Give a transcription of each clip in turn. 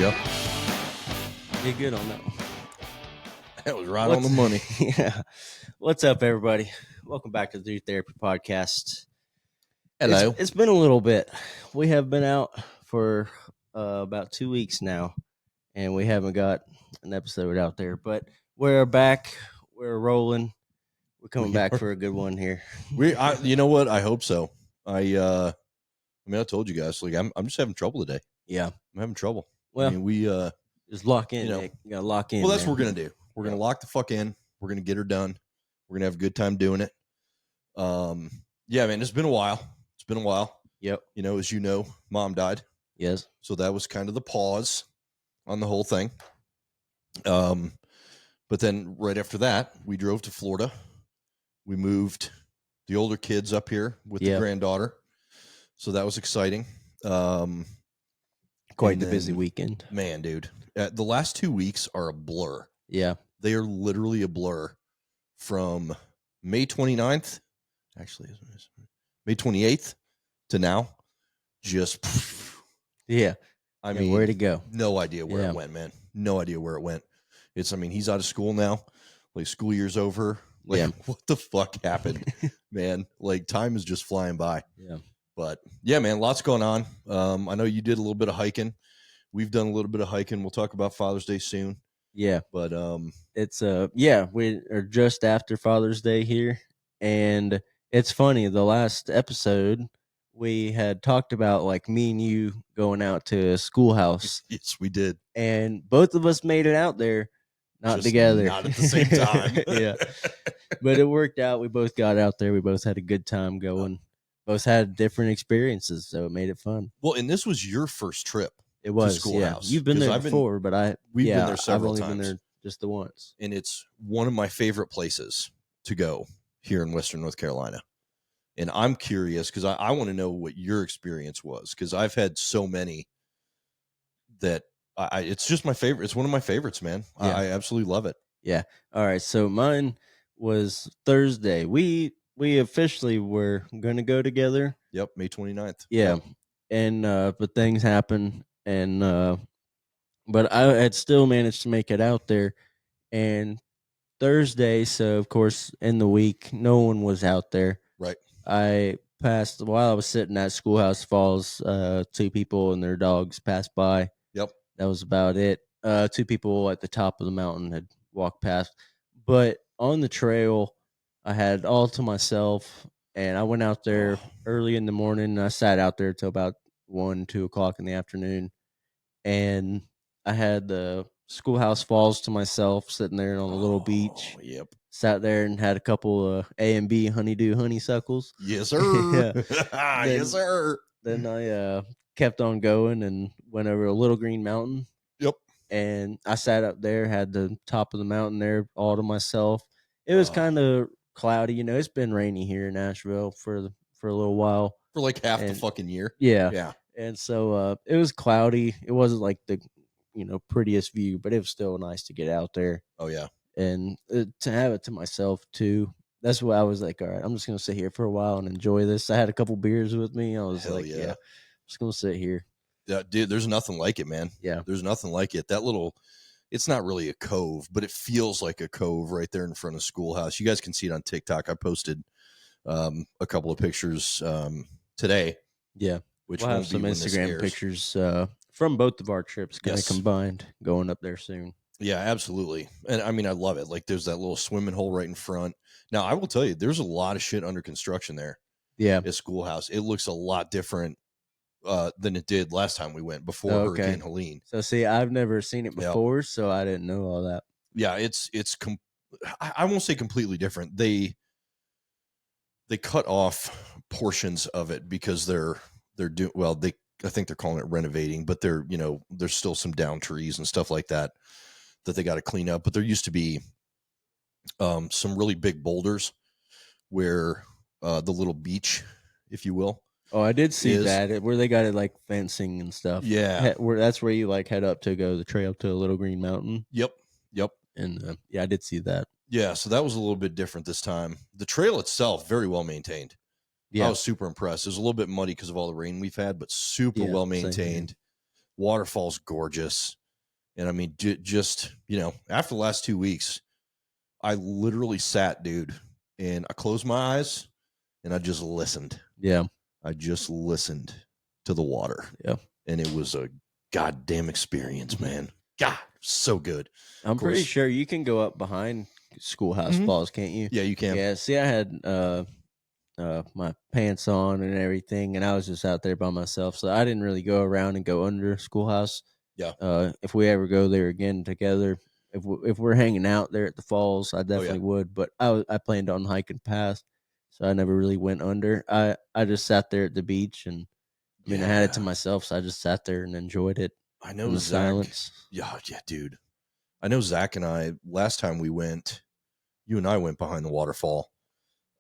go. Did good on that one. That was right on the money. Yeah. What's up, everybody? Welcome back to the Dude Therapy Podcast. Hello. It's been a little bit. We have been out for about 2 weeks now, and we haven't got an episode out there. But we're back. We're rolling. We're coming back for a good one here. You know what? I hope so. I told you guys, like, I'm just having trouble today. Yeah. I'm having trouble. Well, I mean, we just lock in. you know, Nick. You gotta lock in. well, that's man. what we're gonna do. We're gonna lock the fuck in. We're gonna get her done. We're gonna have a good time doing it. Yeah, man, it's been a while. It's been a while. Yep. You know, as you know, Mom died. Yes. So that was kind of the pause on the whole thing. But then right after that, we drove to Florida. We moved the older kids up here with the granddaughter. So that was exciting. Quite the busy weekend. Man, dude. The last 2 weeks are a blur. Yeah. They are literally a blur from May 29th, actually, May 28th to now. Just, Yeah. I mean, where to go? No idea where it went, man. No idea where it went. He's out of school now. Like, school year's over. Like, what the fuck happened, man? Like, time is just flying by. Yeah. But yeah, man, lots going on. I know you did a little bit of hiking. We've done a little bit of hiking. We'll talk about Father's Day soon. Yeah. But it's we are just after Father's Day here, and it's funny, the last episode we had talked about, like, me and you going out to a schoolhouse. Yes, we did. And both of us made it out there, not just together. Not at the same time. Yeah. But it worked out. We both got out there. We both had a good time going. Both had different experiences, so it made it fun. Well, and this was your first trip. It was, to Schoolhouse. Yeah. You've been there before, but we've been there several I've only times. been there just the once. And it's one of my favorite places to go here in Western North Carolina. And I'm curious because I want to know what your experience was, because I've had so many that it's just my favorite. It's one of my favorites, man. Yeah. I absolutely love it. Yeah. All right. So mine was Thursday. We officially were going to go together. Yep. May 29th. Yeah. Yep. And but things happened, and but I had still managed to make it out there. And Thursday, so of course in the week, no one was out there. Right. I passed while I was sitting at Schoolhouse Falls. 2 people and their dogs passed by. Yep. That was about it. 2 people at the top of the mountain had walked past, but on the trail, I had all to myself, and I went out there early in the morning, and I sat out there till about 1-2 o'clock in the afternoon, and I had the Schoolhouse Falls to myself, sitting there on a little beach. Yep. Sat there and had a couple of A&B honeydew honeysuckles. Yes, sir. Yes, sir. Then I kept on going and went over a little green mountain. Yep. And I sat up there, had the top of the mountain there all to myself. It was kind of cloudy. You know, it's been rainy here in Nashville for a little while. For like half the fucking year. Yeah. Yeah. And so it was cloudy. It wasn't like the, prettiest view, but it was still nice to get out there. Oh, yeah. And to have it to myself, too. That's why I was like, all right, I'm just going to sit here for a while and enjoy this. I had a couple beers with me. I was I'm just going to sit here. Yeah, dude, there's nothing like it, man. Yeah. There's nothing like it. That little, it's not really a cove, but it feels like a cove right there in front of Schoolhouse. You guys can see it on TikTok. I posted a couple of pictures today. Yeah. Which we'll have some Instagram pictures from both of our trips kind of combined going up there soon. Yeah, absolutely. And I mean, I love it. Like, there's that little swimming hole right in front. Now, I will tell you, there's a lot of shit under construction there. Yeah. At Schoolhouse. It looks a lot different than it did last time we went before Hurricane Helene. So, see, I've never seen it before, so I didn't know all that. Yeah, I won't say completely different. They cut off portions of it because they're doing, I think they're calling it renovating, but there's still some down trees and stuff like that they got to clean up. But there used to be some really big boulders where the little beach, if you will. Oh, I did see that where they got it like fencing and stuff. Yeah. That's where you like head up to go the trail to a little green mountain. Yep. And I did see that. Yeah. So that was a little bit different this time. The trail itself, very well maintained. Yeah. I was super impressed. It was a little bit muddy because of all the rain we've had, but super well maintained. Waterfall's gorgeous. And I mean, just, after the last 2 weeks, I literally sat, dude, and I closed my eyes and I just listened. Yeah. I just listened to the water. Yeah. And it was a goddamn experience, man. God, so good. I'm pretty sure you can go up behind Schoolhouse Falls, can't you? Yeah, you can. Yeah. See, I had my pants on and everything, and I was just out there by myself, so I didn't really go around and go under Schoolhouse. Yeah. If we ever go there again together, if we're hanging out there at the falls, I definitely would. But I planned on hiking past, so I never really went under. I just sat there at the beach, and I mean, I had it to myself, so I just sat there and enjoyed it. I know in the Zach. silence. Yeah, dude. I know Zach and I, last time we went, you and I went behind the waterfall.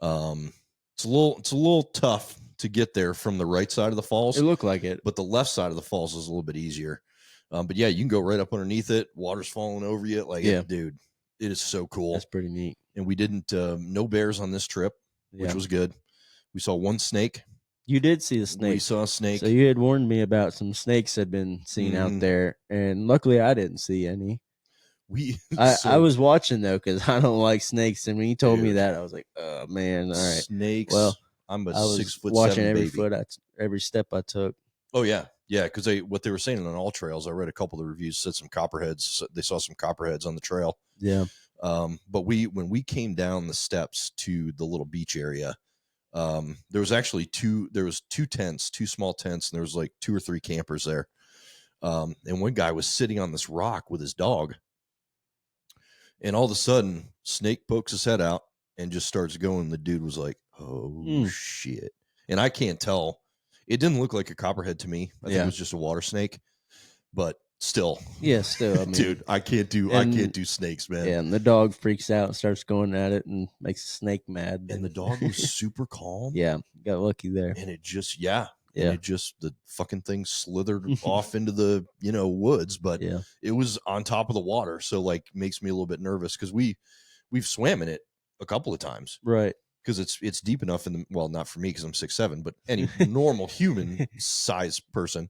It's a little tough to get there from the right side of the falls. It looked like it, but the left side of the falls is a little bit easier. But yeah, you can go right up underneath it. Water's falling over you. Like, dude, it is so cool. That's pretty neat. And we didn't, no bears on this trip, which was good. We saw one snake. You did see the snake. We saw a snake. So you had warned me about some snakes had been seen out there, and luckily I didn't see any. I was watching though because I don't like snakes, and when you told me that, I was like, "Oh man, all right." Snakes. Well, I'm a I was 6 foot watching 7 every baby. every step I took. Oh yeah, because what they were saying on all trails, I read a couple of the reviews said some copperheads. They saw some copperheads on the trail. Yeah. But when we came down the steps to the little beach area, there was actually two tents, two small tents, and there was like 2 or 3 campers there. And one guy was sitting on this rock with his dog. And all of a sudden, snake pokes his head out and just starts going. The dude was like, "Oh shit!" And I can't tell. It didn't look like a copperhead to me. I think it was just a water snake. But still, still, I mean, dude, I can't do snakes, man. Yeah, and the dog freaks out and starts going at it and makes the snake mad. And the dog was super calm. Yeah, got lucky there. And it just, and it just, the fucking thing slithered off into the, woods, but it was on top of the water. So like makes me a little bit nervous because we've swam in it a couple of times. Right. Because it's deep enough not for me because I'm 6'7", but any normal human size person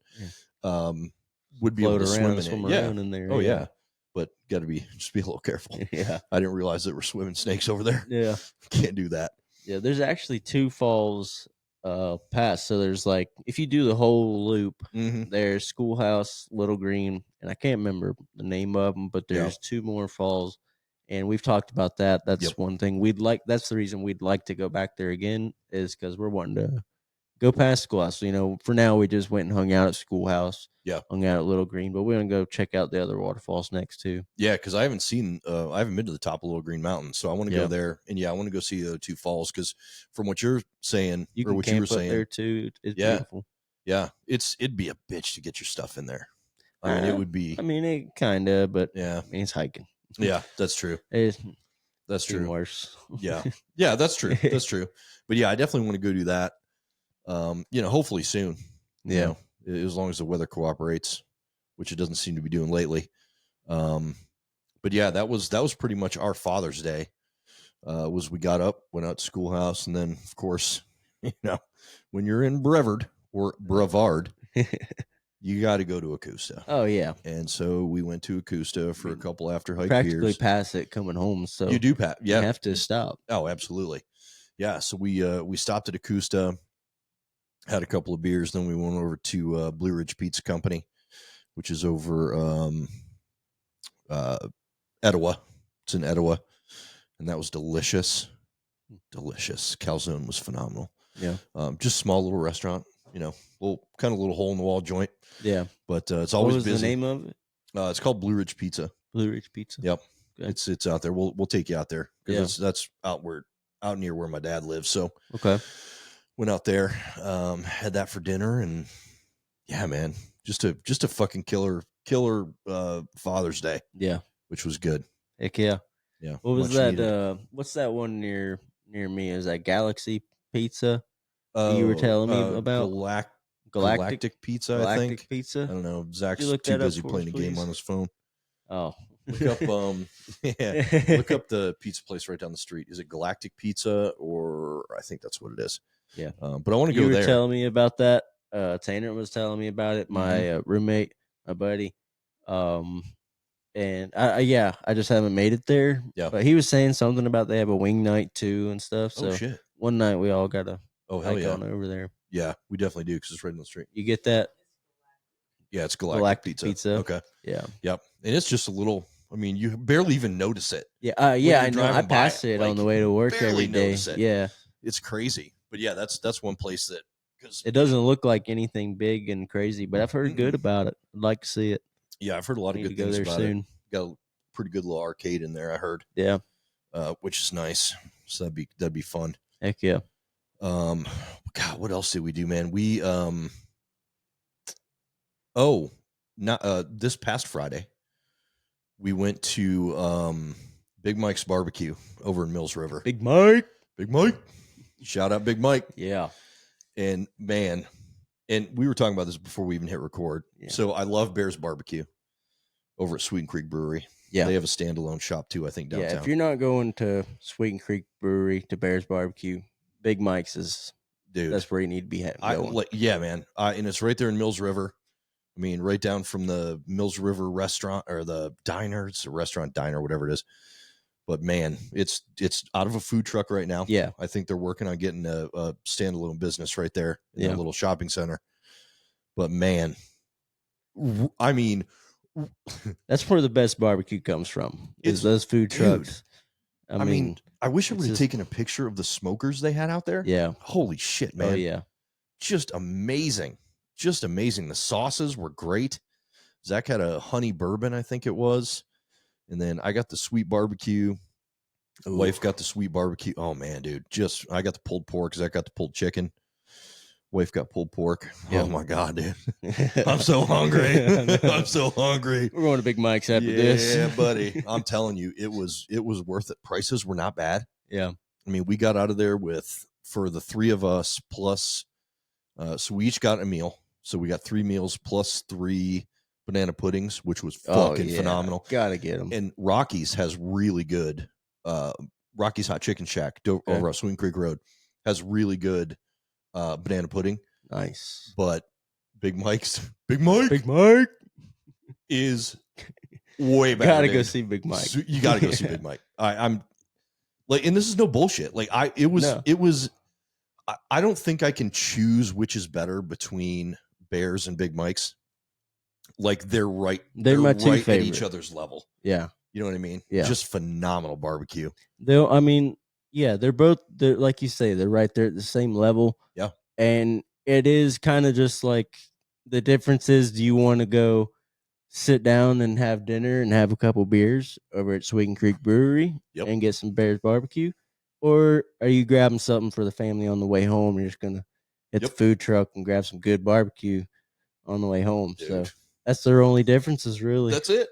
would be able to swim in it. In there. Oh yeah. But got to just be a little careful. Yeah. I didn't realize there were swimming snakes over there. Yeah. Can't do that. Yeah. There's actually 2 falls past. So there's like, if you do the whole loop, there's Schoolhouse, Little Green, and I can't remember the name of them, but there's 2 more falls. And we've talked about that. That's one thing that's the reason we'd like to go back there again, is because we're wanting to go past Schoolhouse. For now, we just went and hung out at Schoolhouse. Yeah. Hung out at Little Green, but we're going to go check out the other waterfalls next, too. Yeah, because I haven't been to the top of Little Green Mountain, so I want to go there. And I want to go see the 2 falls because from what you're saying, or what you were saying, there too. It's beautiful. Yeah, it'd be a bitch to get your stuff in there. I mean, it would be. I mean, it kind of, but yeah, I mean, it's hiking. Yeah, that's true. That's true. Worse. Yeah, that's true. That's true. But yeah, I definitely want to go do that. Hopefully soon. As long as the weather cooperates, which it doesn't seem to be doing lately. But yeah, that was pretty much our Father's Day. Was we got up, went out to Schoolhouse, and then of course, when you're in Brevard or Brevard, you got to go to Acosta. Oh yeah. And so we went to Acosta for a couple after hike practically beers. Pass it coming home, so you do pat. Yeah, you have to stop. Oh, absolutely. Yeah, so we stopped at Acosta, had a couple of beers, then we went over to Blue Ridge Pizza Company, which is over Etowah. It's in Etowah, and that was delicious. Delicious. Calzone was phenomenal. Yeah. Just small little restaurant, little hole in the wall joint. Yeah. But it's always busy. What was busy. the name of it? It's called Blue Ridge Pizza. Blue Ridge Pizza. Yep. Okay. It's out there. We'll take you out there because that's out near where my dad lives. So went out there, had that for dinner, and yeah, man, just a fucking killer Father's Day. Yeah, which was good. Heck yeah. Yeah. What was that? What's that one near me? Is that Galaxy Pizza? You were telling me about Galactic Pizza. Galactic I think Pizza. I don't know. Zach's too busy playing a game on his phone. Oh, look up look up the pizza place right down the street. Is it Galactic Pizza, or I think that's what it is. Yeah. But I want to go there. You were telling me about that. Tanner was telling me about it. My roommate, my buddy. Um, and I just haven't made it there. Yeah. But he was saying something about they have a wing night too and stuff. Oh, So shit. one night we all got to Oh, hell hike yeah. on over there. Yeah, we definitely do because it's right in the street. You get that? Yeah, it's Galactic Pizza. Okay. Yeah. Yep. And it's just a little, I mean, you barely even notice it. Yeah. you're I know. I driving by pass it, it like, on the way to work barely every day. notice it. Yeah. It's crazy. But yeah, that's one place that, because It doesn't look like anything big and crazy, but I've heard good about it. I'd like to see it. yeah, I've heard a lot of Need good to go things there about soon. it. Got a pretty good little arcade in there, I heard. Yeah. Which is nice. So that'd be fun. Heck yeah. God, what else did we do, man? We this past Friday, we went to Big Mike's Barbecue over in Mills River. Big Mike. Shout out Big Mike. Yeah. And man, and we were talking about this before we even hit record. Yeah. So I love BEEERS Barbecue over at Sweet Creek Brewery. Yeah. They have a standalone shop too, I think, downtown. Yeah, if you're not going to Sweet Creek Brewery to BEEERS Barbecue, Big Mike's is, dude, that's where you need to be going. Yeah, man. And it's right there in Mills River. I mean, right down from the Mills River restaurant or the diner. It's a restaurant, diner, whatever it is. But man, it's out of a food truck right now. Yeah. I think they're working on getting a standalone business right there in that little shopping center. But man, I mean, that's where the best barbecue comes from. Is those food trucks. I mean, I wish I would have taken a picture of the smokers they had out there. Yeah. Holy shit, man. Oh yeah. Just amazing. Just amazing. The sauces were great. Zach had a honey bourbon, I think it was. And then I got the sweet barbecue. Ooh. Wife got the sweet barbecue. Oh man, dude. I got the pulled pork. Zach got the pulled chicken. Wife got pulled pork. Yeah. Oh my God, dude. I'm so hungry. I'm so hungry. We're going to Big Mike's after this. Yeah, buddy. I'm telling you, it was worth it. Prices were not bad. Yeah. I mean, we got out of there for the three of us plus, so we each got a meal. So we got 3 meals plus 3 banana puddings, which was fucking phenomenal. Gotta get them. And Rocky's has really good, Rocky's Hot Chicken Shack over on Swing Creek Road has really good banana pudding. Nice. But Big Mike is way better. Gotta go see Big Mike. You gotta go see Big Mike. I'm like, and this is no bullshit. Like it was, I don't think I can choose which is better between BEERS and Big Mike's. Like they're my two right at each other's level. Yeah. You know what I mean? Yeah. Just phenomenal barbecue. I mean, yeah, they're like you say, they're right there at the same level. Yeah. And it is kind of just like the difference is, do you want to go sit down and have dinner and have a couple beers over at Sweet Creek Brewery and get some BEERS barbecue? Or are you grabbing something for the family on the way home? You're just going to hit the food truck and grab some good barbecue on the way home. Dude. So that's their only differences, really. That's it.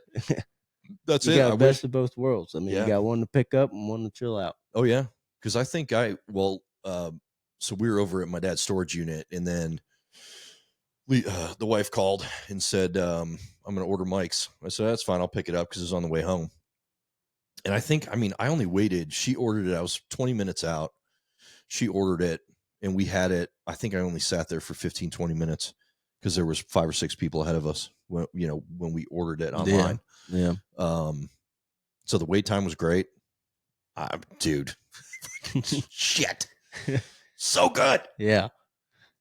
That's you got the best of both worlds. I mean, you got one to pick up and one to chill out. Oh, yeah. Because I think so we were over at my dad's storage unit, and then the wife called and said, I'm going to order Mike's. I said, that's fine. I'll pick it up because it's on the way home. And I only waited. She ordered it. I was 20 minutes out. She ordered it, and we had it. I think I only sat there for 15, 20 minutes because there was 5 or 6 people ahead of us when we ordered it online. Yeah. So the wait time was great. Dude, shit. So good. Yeah.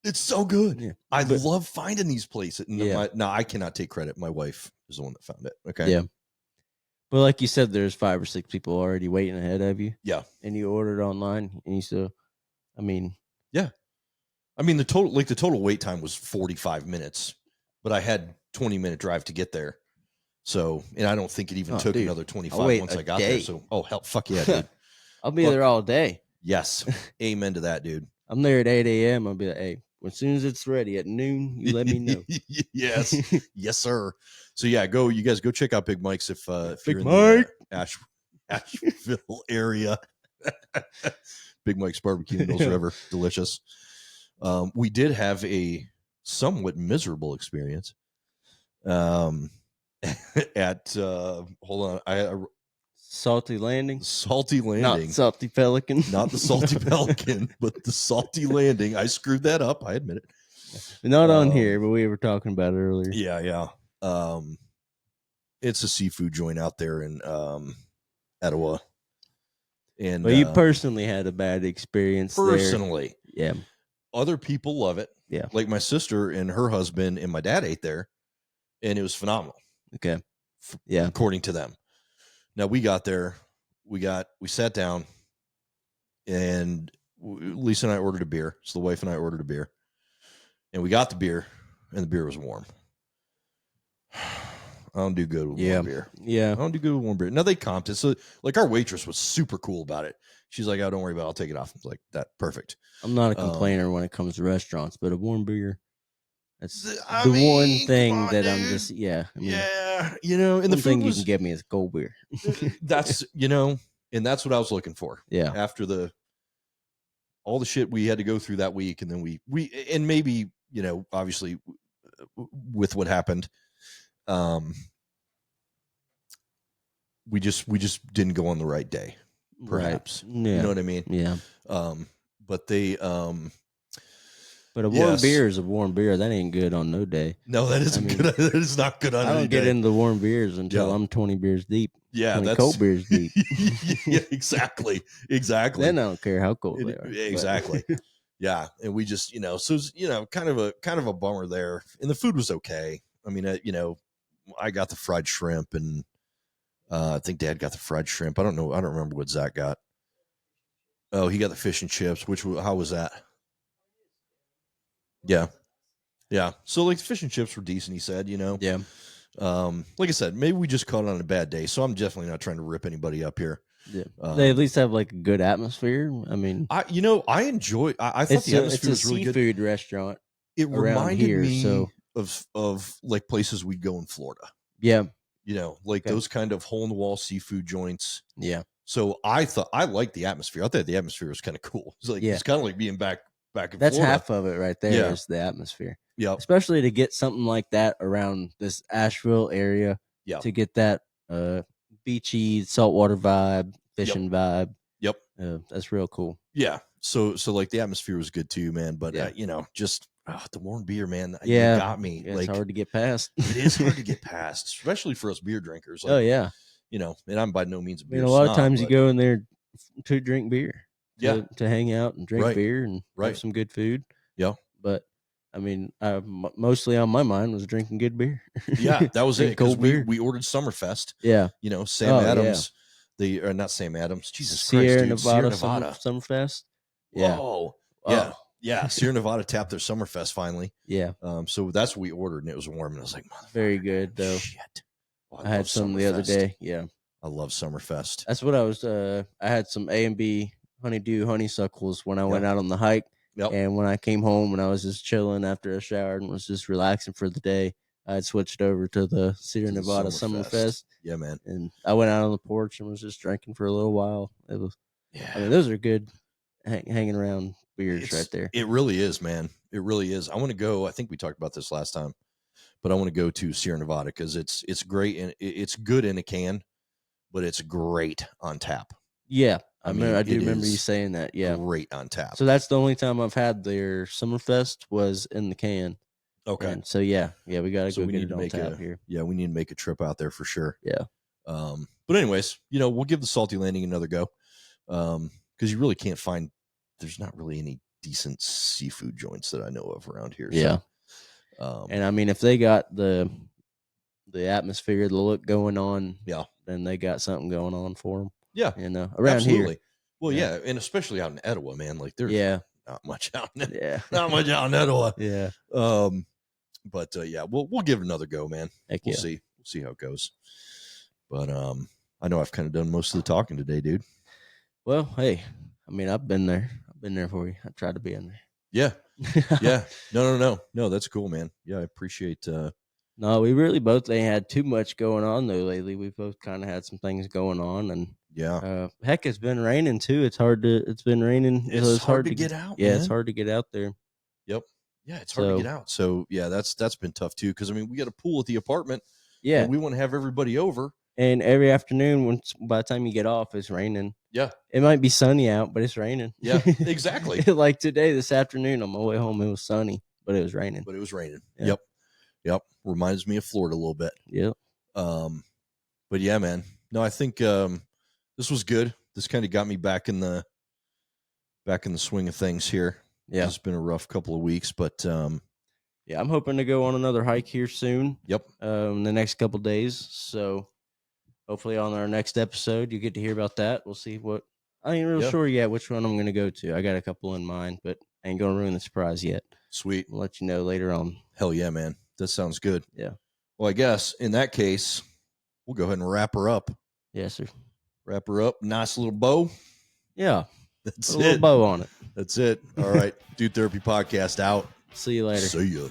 It's so good. Yeah. I love finding these places. Yeah. No, I cannot take credit. My wife is the one that found it. Okay. Yeah. But like you said, there's 5 or 6 people already waiting ahead of you. Yeah. And you ordered online, and you still, yeah. The total wait time was 45 minutes, but I had 20-minute drive to get there. So, and I don't think it even took another 25 once I got there. So, hell, fuck yeah, dude. I'll be there all day. Yes. Amen to that, dude. I'm there at 8 a.m. I'll be like, hey, as soon as it's ready at noon, you let me know. Yes. Yes, sir. So yeah, you guys go check out Big Mike's if you're in Mike. the Asheville area. Big Mike's Barbecue in Mills River. Delicious. We did have a somewhat miserable experience. At hold on, Salty Landing. Not Salty Pelican. Not the Salty Pelican, but the Salty Landing. I screwed that up. I admit it. Not on here, but we were talking about it earlier. Yeah. It's a seafood joint out there in Etowah. And Well, you personally had a bad experience there. personally, Yeah. other people love it. Yeah. Like my sister and her husband and my dad ate there, and it was phenomenal. Okay. Yeah. According to them. Now we got there, we sat down, and Lisa and I ordered a beer. So the wife and I ordered a beer, and we got the beer, and the beer was warm. I don't do good with warm beer. Yeah. I don't do good with warm beer. Now they comped it. So like our waitress was super cool about it. She's like, "Oh, don't worry about it. I'll take it off." It's like, that perfect. I'm not a complainer when it comes to restaurants, but a warm beer, that's I the mean, one thing come on, that I'm dude. just and and the the thing food you was, can get me is cold beer. that's and that's what I was looking for. Yeah. After all the shit we had to go through that week, and then we and maybe, obviously with what happened, we just didn't go on the right day, perhaps. Right. Yeah. You know what I mean? Yeah. But they But a warm beer is a warm beer. That ain't good on no day. No, that isn't good. That is not good on I any don't get day. into warm beers until I'm 20 beers deep. Yeah, 20 that's cold beers deep. Yeah, exactly. Then I don't care how cold they are. Exactly. Yeah, and we just, so it's, kind of a bummer there. And the food was okay. I mean, I got the fried shrimp, and I think Dad got the fried shrimp. I don't know. I don't remember what Zach got. Oh, he got the fish and chips. How was that? Yeah. Yeah. So like the fish and chips were decent, he said, Yeah. Like I said, maybe we just caught it on a bad day. So I'm definitely not trying to rip anybody up here. Yeah. They at least have like a good atmosphere. I mean, I enjoy. I thought the atmosphere was really good. It's a seafood restaurant. It reminded me so of like places we'd go in Florida. Yeah. Those kind of hole in the wall seafood joints. Yeah. So I liked the atmosphere. I thought the atmosphere was kind of cool. It's like, it's kind of like being back in That's Florida. half of it right there is the atmosphere. Yeah. Especially to get something like that around this Asheville area. Yeah. To get that beachy saltwater vibe, fishing vibe. Yep. That's real cool. Yeah. So like the atmosphere was good too, man. But just the warm beer, man. You got me. Yeah, it's hard to get past. It is hard to get past, especially for us beer drinkers. Like, oh yeah. And I'm by no means a beer. A lot of times you go in there to drink beer. To hang out and drink beer and have some good food. Yeah. But I mean, mostly on my mind was drinking good beer. Yeah, that was it. Cold beer. We ordered Summerfest. Yeah. Sam Adams. They are not Sam Adams. Jesus Sierra Christ, dude. Nevada, Sierra Nevada. Summerfest. Yeah. Whoa. Yeah. Yeah. Sierra Nevada tapped their Summerfest finally. Yeah. So that's what we ordered, and it was warm. And I was like, very good though. Shit. I had some the other day. Yeah. I love Summerfest. That's what I was. I had some A&B honeydew honeysuckles when I went out on the hike. Yep. And when I came home and I was just chilling after a shower and was just relaxing for the day, I had switched over to the Sierra Nevada Summerfest. Yeah, man. And I went out on the porch and was just drinking for a little while. It was, I mean, those are good hanging around beers right there. It really is, man. It really is. I want to go. I think we talked about this last time, but I want to go to Sierra Nevada because it's great and it's good in a can, but it's great on tap. Yeah. I do remember you saying that. Yeah. Great on tap. So that's the only time I've had their Summerfest was in the can. Okay. And so, yeah, we got to go get it on tap here. Yeah, we need to make a trip out there for sure. Yeah. But anyways, we'll give the Salty Landing another go because you really can't find, there's not really any decent seafood joints that I know of around here. Yeah. So, and I mean, if they got the atmosphere, the look going on, then they got something going on for them. Yeah. Around here. Well, yeah. And especially out in Etowah, man, like there's not much out in not much out in Etowah. Yeah. But we'll give it another go, man. We'll see. We'll see how it goes. But I know I've kind of done most of the talking today, dude. Well, hey, I mean, I've been there. I've been there for you. I tried to be in there. Yeah. Yeah. No, that's cool, man. Yeah, I appreciate No, we really both ain't had too much going on though lately. We both kind of had some things going on, and heck, it's been raining too. It's been raining. It's hard to get out. Yeah, man. it's hard to get out there. Yep. Yeah, it's hard to get out. So yeah, that's been tough too. Because I mean, we got a pool at the apartment. Yeah, and we want to have everybody over. And every afternoon, by the time you get off, it's raining. Yeah, it might be sunny out, but it's raining. Yeah, exactly. Like today, this afternoon, on my way home, it was sunny, but it was raining. Yep. Yep. Reminds me of Florida a little bit. Yep. But yeah, man. No, I think this was good. This kind of got me back in the swing of things here. Yeah. It's been a rough couple of weeks, but yeah, I'm hoping to go on another hike here soon. Yep. In the next couple days. So hopefully on our next episode, you get to hear about that. We'll see what I ain't real sure yet which one I'm going to go to. I got a couple in mind, but I ain't going to ruin the surprise yet. Sweet. We'll let you know later on. Hell yeah, man. That sounds good. Yeah. Well, I guess in that case, we'll go ahead and wrap her up. Yes, sir. Wrap her up. Nice little bow. Yeah. That's a little bow on it. That's it. All right. Dude Therapy Podcast out. See you later. See ya.